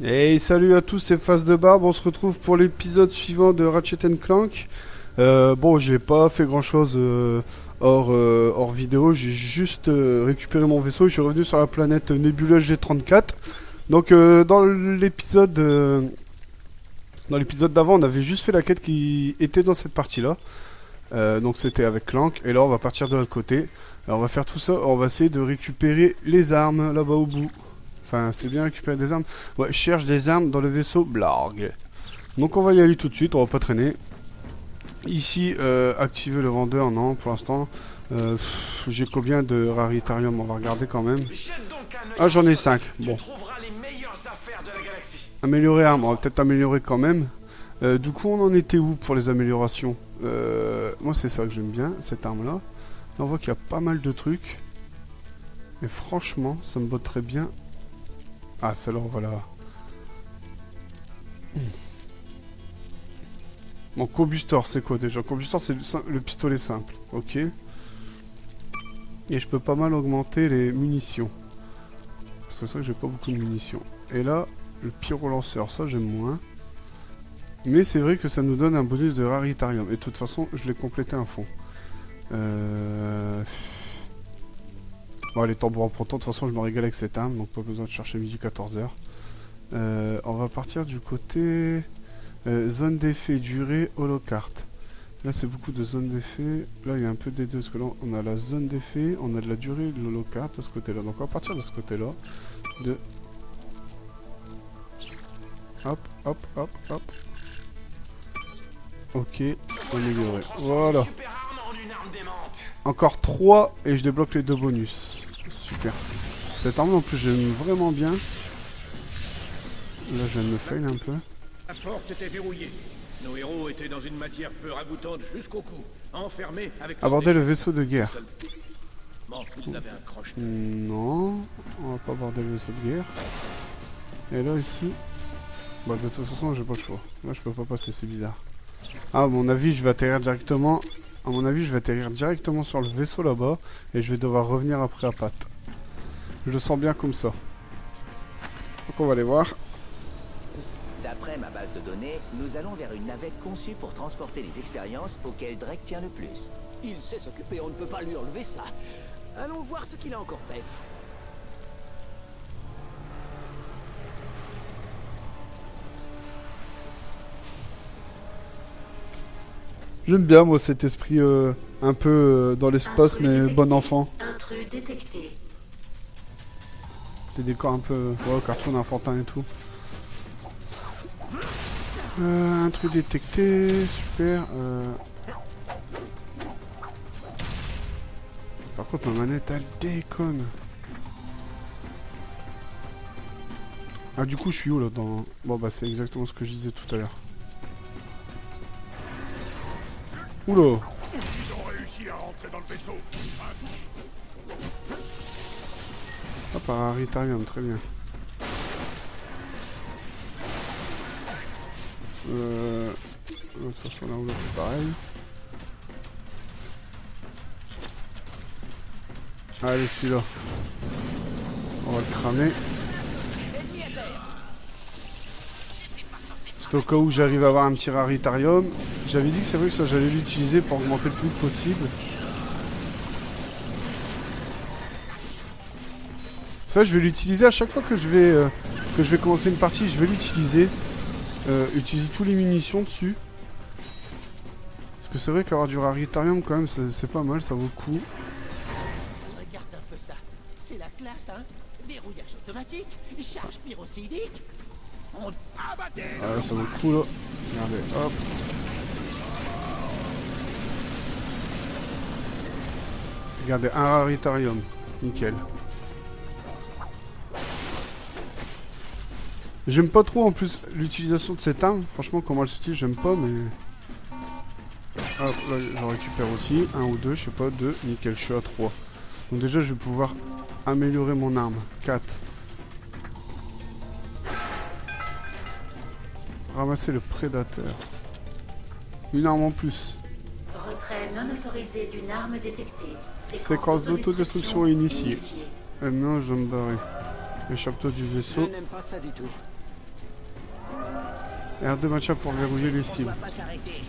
Hey, salut à tous, c'est Face de Barbe. On se retrouve pour l'épisode suivant de Ratchet Clank. Bon, j'ai pas fait grand chose hors vidéo. J'ai juste récupéré mon vaisseau et je suis revenu sur la planète nébuleuse G34. Donc, dans l'épisode d'avant, on avait juste fait la quête qui était dans cette partie-là. Donc, c'était avec Clank. Et là, on va partir de l'autre côté. Alors, on va faire tout ça. On va essayer de récupérer les armes là-bas au bout. Enfin, c'est bien récupérer des armes. Ouais, je cherche des armes dans le vaisseau Blarg. Donc on va y aller tout de suite, on va pas traîner. Ici, activer le vendeur, non, pour l'instant. J'ai combien de raritarium? On va regarder quand même. Ah, j'en ai 5. Bon. Améliorer armes, on va peut-être améliorer quand même. Du coup, on en était où pour les améliorations? Moi, c'est ça que j'aime bien, cette arme-là. On voit qu'il y a pas mal de trucs. Et franchement, ça me botte très bien. Ah, celle-là, voilà. Mon combustor, c'est quoi déjà? Combustor, c'est le pistolet simple. Ok. Et je peux pas mal augmenter les munitions. C'est ça que j'ai pas beaucoup de munitions. Et là, le pyro-lanceur, ça j'aime moins. Mais c'est vrai que ça nous donne un bonus de raritarium. Et de toute façon, je l'ai complété à fond. Bon, les tambours en printemps, de toute façon, je me régale avec cette arme. Donc pas besoin de chercher midi 14h. On va partir du côté zone d'effet, durée, holocarte. Là c'est beaucoup de zones d'effet. Là il y a un peu des deux, parce que là on a la zone d'effet, on a de la durée de l'holocarte de ce côté là. Donc on va partir de ce côté là. Hop, hop, hop, hop. Ok, améliorer. Voilà. Encore 3 et je débloque les 2 bonus. Super. Cette arme en plus j'aime vraiment bien. Là je viens de me fail un peu. La porte était verrouillée. Nos héros étaient dans une matière peu ragoûtante jusqu'au cou, enfermés avec... Aborder le vaisseau de guerre. Bon, vous avez un croche. Non, on va pas aborder le vaisseau de guerre. Et là ici, bah de toute façon j'ai pas le choix. Là je peux pas passer, c'est bizarre. Ah à mon avis je vais atterrir directement. À mon avis je vais atterrir directement sur le vaisseau là-bas et je vais devoir revenir après à patte. Je le sens bien comme ça. Donc on va aller voir. D'après ma base de données, nous allons vers une navette conçue pour transporter les expériences auxquelles Drake tient le plus. Il sait s'occuper, on ne peut pas lui enlever ça. Allons voir ce qu'il a encore fait. J'aime bien moi cet esprit un peu dans l'espace mais bon enfant. Intrus détecté. Des décors un peu cartoon enfantin et tout. Un truc détecté, super. Par contre ma manette elle déconne. Ah du coup je suis où là dans... Bon bah c'est exactement ce que je disais tout à l'heure. Oula. Ils ont réussi à rentrer dans le vaisseau. Ah par Aritarium, très bien. De toute façon là où là c'est pareil. Allez celui-là. On va le cramer. C'est au cas où j'arrive à avoir un petit raritarium. J'avais dit que c'est vrai que ça j'allais l'utiliser pour augmenter le plus possible. Ça je vais l'utiliser à chaque fois que je vais commencer une partie, je vais l'utiliser. Utiliser tous les munitions dessus. Parce que c'est vrai qu'avoir du raritarium quand même c'est pas mal, ça vaut le coup. Regarde un peu ça. C'est la classe, hein. Verrouillage automatique, charge pyrocydique. Ah là, ça vaut le coup là. Regardez, hop. Regardez, un raritarium. Nickel. J'aime pas trop en plus l'utilisation de cette arme. Franchement, comment elle s'utilise, j'aime pas, mais... Hop, là, j'en récupère aussi. Un ou deux, je sais pas, deux. Nickel, je suis à 3. Donc déjà, je vais pouvoir améliorer mon arme. 4. Ramasser le prédateur. Une arme en plus. Retrait non autorisé d'une arme détectée. Séquence d'autodestruction initiée. Et maintenant, je vais me barrer. Échappe-toi du Je vaisseau. n'aime pas ça du tout. R2 maintien pour verrouiller les On cibles. va pas s'arrêter.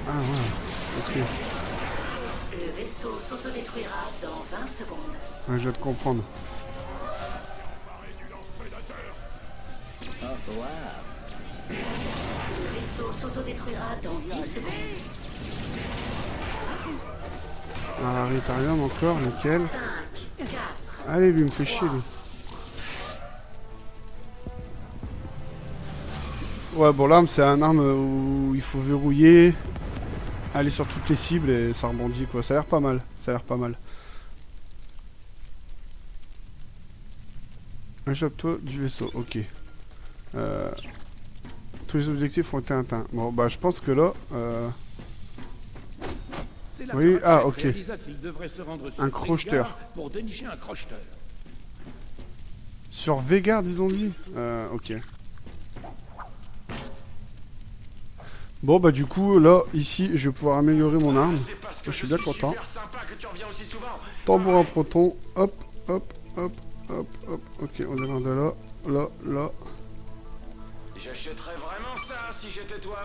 Ah ouais, ok. Le vaisseau s'autodétruira dans 20 secondes. Ouais, je vais te comprendre. Oh, wow. Le vaisseau s'autodétruira dans 10 secondes. Ah, Aritarium encore, nickel. 5, 4, Allez, lui, il me fait chier, lui. Ouais, bon, l'arme, c'est un arme où il faut verrouiller, aller sur toutes les cibles et ça rebondit, quoi. Ça a l'air pas mal. Ça a l'air pas mal. Échappe-toi du vaisseau, ok. Tous les objectifs ont été atteints. Bon, bah, je pense que là... C'est la Oui, ah, Parachète ok. réalisa qu'il devrait se rendre sur Un crocheteur. Vega pour dénicher un crocheteur. Sur Vega, disons-lui. Ok. Bon, bah, du coup, là, ici, je vais pouvoir améliorer mon arme. Je suis bien content. Tambour à proton. Hop, hop, hop, hop, hop. Ok, on démarre de là, là, là. J'achèterais vraiment ça si j'étais toi.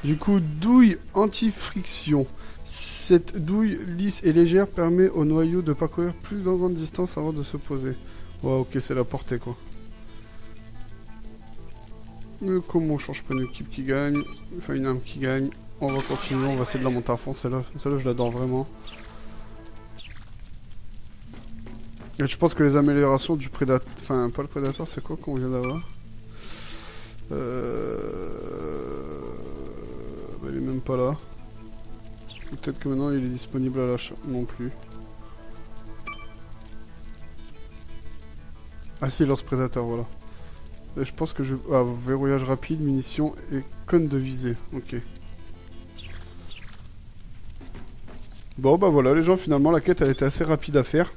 Du coup, douille anti-friction. Cette douille lisse et légère permet au noyau de parcourir plus de grande distance avant de se poser. Ouais, ok, c'est la portée, quoi. Mais comment on change pas une équipe qui gagne, enfin une arme qui gagne. On va continuer, on va essayer de la monter à fond, celle-là je l'adore vraiment. Et je pense que les améliorations du prédateur, enfin pas le prédateur, c'est quoi qu'on vient d'avoir bah, il est même pas là. Peut-être que maintenant il est disponible à l'achat, non plus. Ah si, lance prédateur, voilà. Et je pense que je... Ah, verrouillage rapide, munitions et cône de visée. Ok. Bon, bah voilà, les gens, finalement, la quête, elle était assez rapide à faire.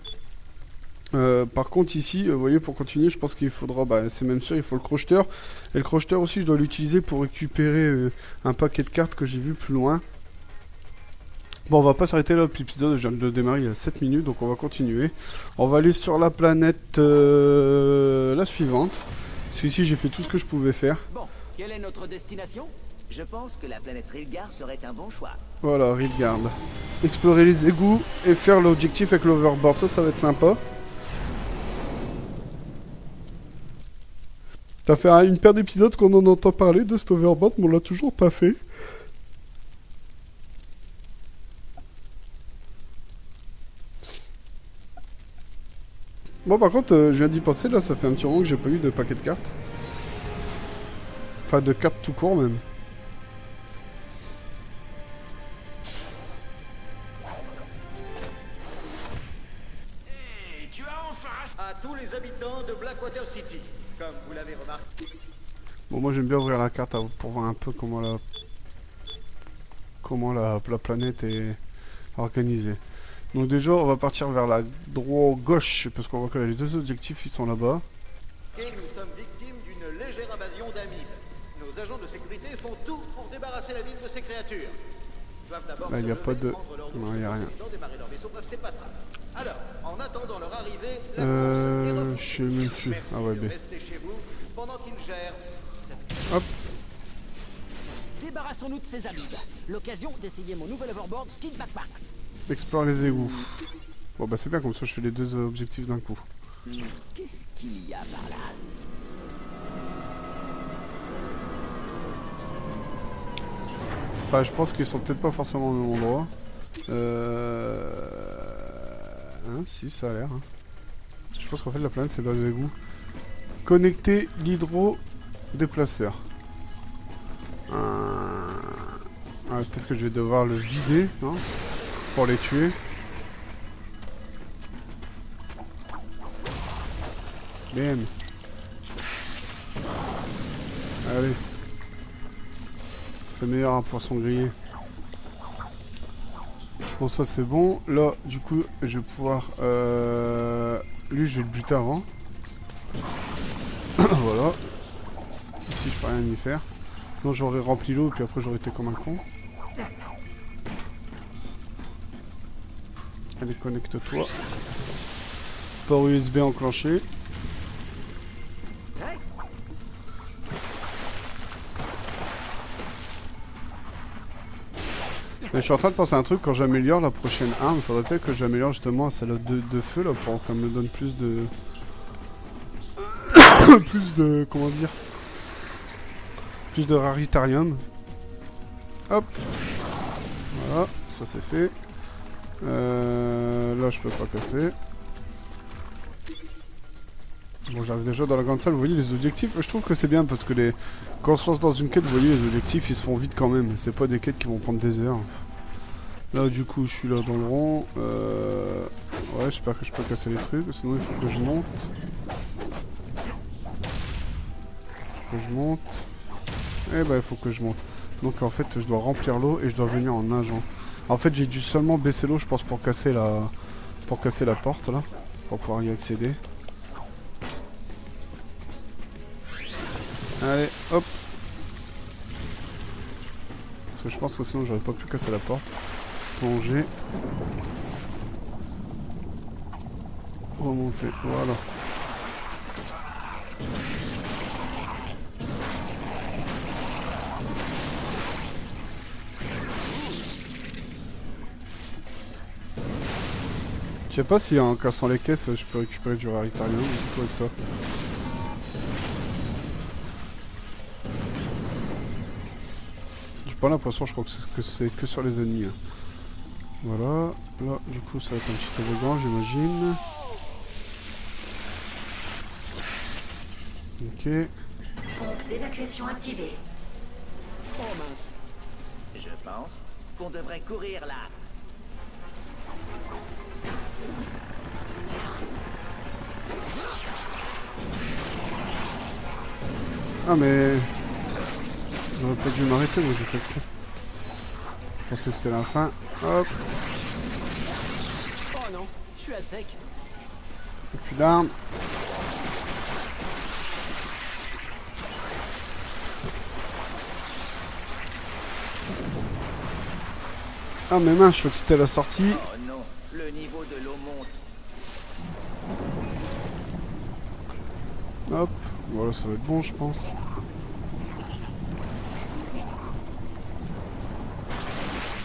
Par contre, ici, vous voyez, pour continuer, je pense qu'il faudra... Bah, c'est même sûr, il faut le crocheteur. Et le crocheteur aussi, je dois l'utiliser pour récupérer un paquet de cartes que j'ai vu plus loin. Bon, on va pas s'arrêter là, l'épisode, je viens de le démarrer il y a 7 minutes, donc on va continuer. On va aller sur la planète la suivante. Parce qu'ici, j'ai fait tout ce que je pouvais faire. Bon, quelle est notre destination? Je pense que la planète Rilgar serait un bon choix. Voilà, Rilgard. Explorer les égouts et faire l'objectif avec l'overboard, ça va être sympa. Ça fait une paire d'épisodes qu'on en entend parler de cet overboard, mais on l'a toujours pas fait. Bon, par contre, je viens d'y penser, là, ça fait un petit moment que j'ai pas eu de paquet de cartes. Enfin, de cartes tout court, même. Hey, tu as enfin... À tous les habitants de Blackwater City, comme vous l'avez remarqué. Bon, moi, j'aime bien ouvrir la carte pour voir un peu comment la planète est organisée. Donc déjà, on va partir vers la gauche, parce qu'on voit que les deux objectifs, ils sont là-bas. Et nous sommes victimes d'une légère invasion d'amibes. Nos agents de sécurité font tout pour débarrasser la ville de ces créatures. Ils doivent d'abord Là, il se n'y a lever, pas de... prendre leur douche, Non, il n'y a rien. sinon démarrer leur vaisseau. Bref, c'est pas ça. Alors, en attendant leur arrivée, Je sais même plus. Ah ouais, B. restez chez vous pendant qu'ils gèrent. Hop. Débarrassons-nous de ces amibes. L'occasion d'essayer mon nouvel overboard Skidback Max. Explore les égouts. Bon, bah c'est bien, comme ça, je fais les deux objectifs d'un coup. Qu'est-ce qu'il y a par là? Enfin, je pense qu'ils sont peut-être pas forcément au même endroit. Hein, si, ça a l'air. Hein. Je pense qu'en fait, la planète, c'est dans les égouts. Connecter l'hydro-déplaceur. Ah, peut-être que je vais devoir le vider, non, pour les tuer. Bam. Allez. C'est meilleur un poisson grillé. Bon, ça c'est bon. Là, du coup, je vais pouvoir... Lui, je vais le buter avant. Voilà. Ici, je peux rien y faire. Sinon, j'aurais rempli l'eau et puis après, j'aurais été comme un con. Allez, connecte-toi. port USB enclenché. Hey, Mais je suis en train de penser à un truc, quand j'améliore la prochaine arme, il faudrait peut-être que j'améliore justement celle de feu là pour qu'elle me donne plus de... plus de... comment dire, plus de raritarium. Hop. Voilà, ça c'est fait. Là je peux pas casser. Bon, j'arrive déjà dans la grande salle, vous voyez les objectifs, je trouve que c'est bien parce que quand on se lance dans une quête, vous voyez les objectifs ils se font vite quand même, c'est pas des quêtes qui vont prendre des heures. Là du coup je suis là dans le rond, ouais j'espère que je peux casser les trucs, sinon il faut que je monte. Et bah il faut que je monte. Donc en fait je dois remplir l'eau et je dois venir en nageant. En fait j'ai dû seulement baisser l'eau je pense pour casser la porte là, pour pouvoir y accéder. Allez, hop. Parce que je pense que sinon j'aurais pas pu casser la porte. Plonger. Remonter, voilà. Je sais pas si en cassant les caisses je peux récupérer du raritarium du coup avec ça. J'ai pas l'impression, je crois que c'est que sur les ennemis. Hein. Voilà, là du coup ça va être un petit toboggan j'imagine. Ok. Pompe d'évacuation activée. Oh mince. je pense qu'on devrait courir là. Ah mais... J'aurais pas dû m'arrêter, moi j'ai fait le coup. Je pensais que c'était la fin. Hop, Oh non, je suis à sec. et plus d'armes. Ah mais mince, je crois que c'était la sortie. Oh non, le niveau de l'eau monte. Hop, voilà ça va être bon je pense.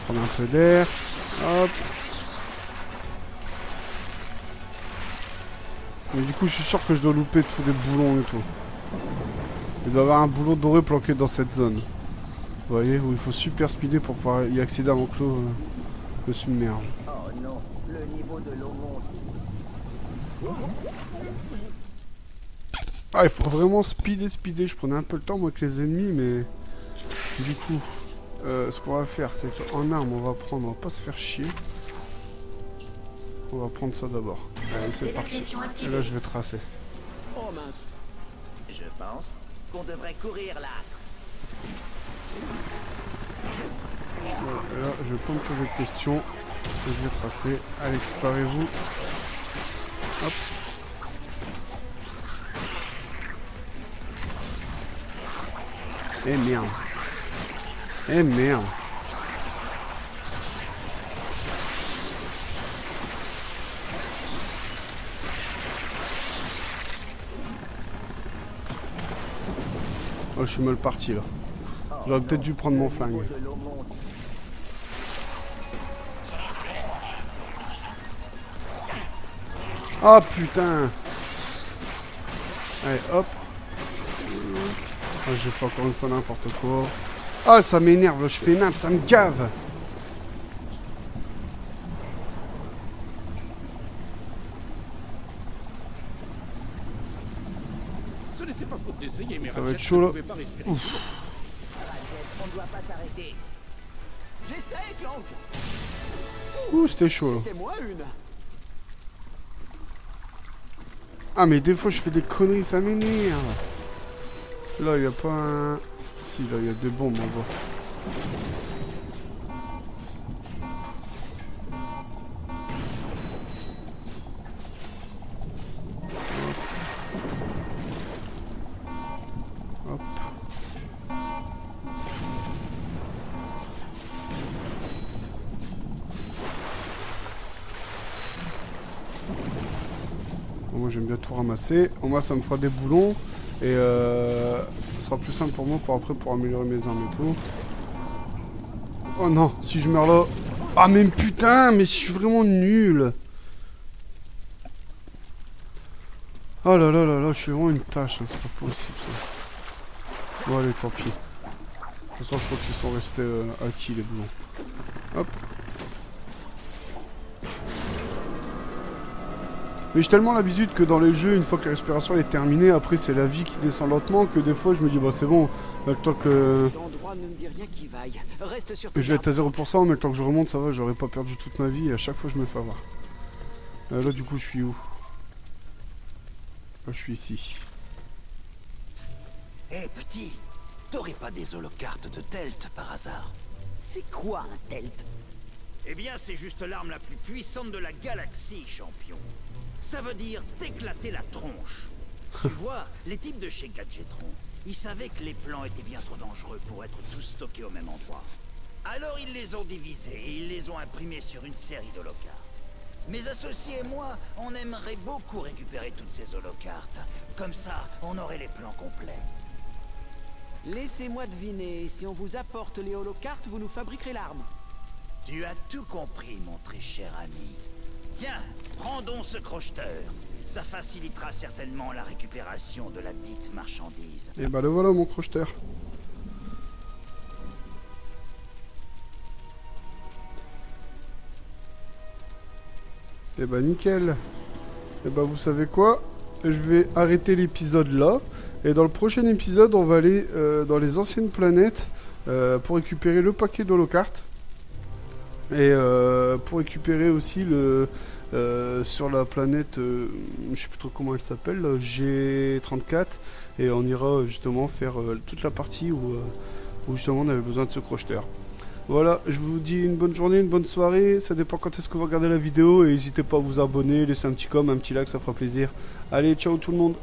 Prendre un peu d'air. Hop. Mais du coup je suis sûr que je dois louper tous les boulons et tout. Il doit y avoir un boulon doré planqué dans cette zone. Vous voyez, où il faut super speeder pour pouvoir y accéder avant que l'eau me submerge. Oh non, le niveau de l'eau monte. Ah, il faut vraiment speeder. Je prenais un peu le temps moi avec les ennemis, mais du coup, ce qu'on va faire, c'est qu'en arme, on va pas se faire chier. On va prendre ça d'abord. Allez, c'est parti. Évacuation Et activée. là, je vais tracer. Oh mince. Je pense qu'on devrait courir là. Voilà, et là, je vais pas me poser de questions. Et je vais tracer. Allez, préparez-vous. Hop. Eh merde. Eh merde. Oh, je suis mal parti là. J'aurais peut-être dû prendre mon flingue. De l'eau monte. Ah putain. Allez, hop. Ah, j'ai fait encore une fois n'importe quoi. Ah, ça m'énerve, je fais nimp, ça me gave. Ce n'était pas faute d'essayer, mais Ça va Ratchet être chaud, ne là. pouvait pas respirer. On ne doit pas s'arrêter. J'essaie, Clank. Ouh, c'était chaud là. C'était moi une. Ah, mais des fois je fais des conneries, ça m'énerve. Là, il n'y a pas un... Si, là, il y a des bombes en bas. Hop. Moi j'aime bien tout ramasser. Au moins ça me fera des boulons. Et ce sera plus simple pour moi pour après pour améliorer mes armes et tout. Oh non, si je meurs là... Ah mais putain, mais je suis vraiment nul. Oh là là là là, je suis vraiment une tâche, hein. C'est pas possible ça. Bon allez, tant pis. De toute façon je crois qu'ils sont restés acquis les boulons. Hop. Mais j'ai tellement l'habitude que dans les jeux, une fois que la respiration est terminée, après c'est la vie qui descend lentement, que des fois je me dis bah c'est bon, le temps que... Cet endroit ne me dit rien qui vaille. Reste sur Je vais être à 0%, mais le temps que je remonte ça va, j'aurais pas perdu toute ma vie et à chaque fois je me fais avoir. Là du coup je suis où? Là je suis ici. Hé petit, t'aurais pas des holocartes de Telt par hasard? C'est quoi un Telt? Eh bien, c'est juste l'arme la plus puissante de la galaxie, champion. Ça veut dire t'éclater la tronche. Tu vois, les types de chez Gadgetron, ils savaient que les plans étaient bien trop dangereux pour être tous stockés au même endroit. Alors ils les ont divisés et ils les ont imprimés sur une série d'holocartes. Mes associés et moi, on aimerait beaucoup récupérer toutes ces holocartes. Comme ça, on aurait les plans complets. Laissez-moi deviner, si on vous apporte les holocartes, vous nous fabriquerez l'arme. Tu as tout compris, mon très cher ami. Tiens, prends donc ce crocheteur. Ça facilitera certainement la récupération de la dite marchandise. Et bah le voilà mon crocheteur. Et bah nickel. Et bah vous savez quoi? Je vais arrêter l'épisode là. Et dans le prochain épisode, on va aller dans les anciennes planètes pour récupérer le paquet d'holocartes. Et pour récupérer aussi le sur la planète, je sais plus trop comment elle s'appelle, G34. Et on ira justement faire toute la partie où justement on avait besoin de ce crocheteur. Voilà, je vous dis une bonne journée, une bonne soirée. Ça dépend quand est-ce que vous regardez la vidéo. Et n'hésitez pas à vous abonner, laisser un petit com, un petit like, ça fera plaisir. Allez, ciao tout le monde.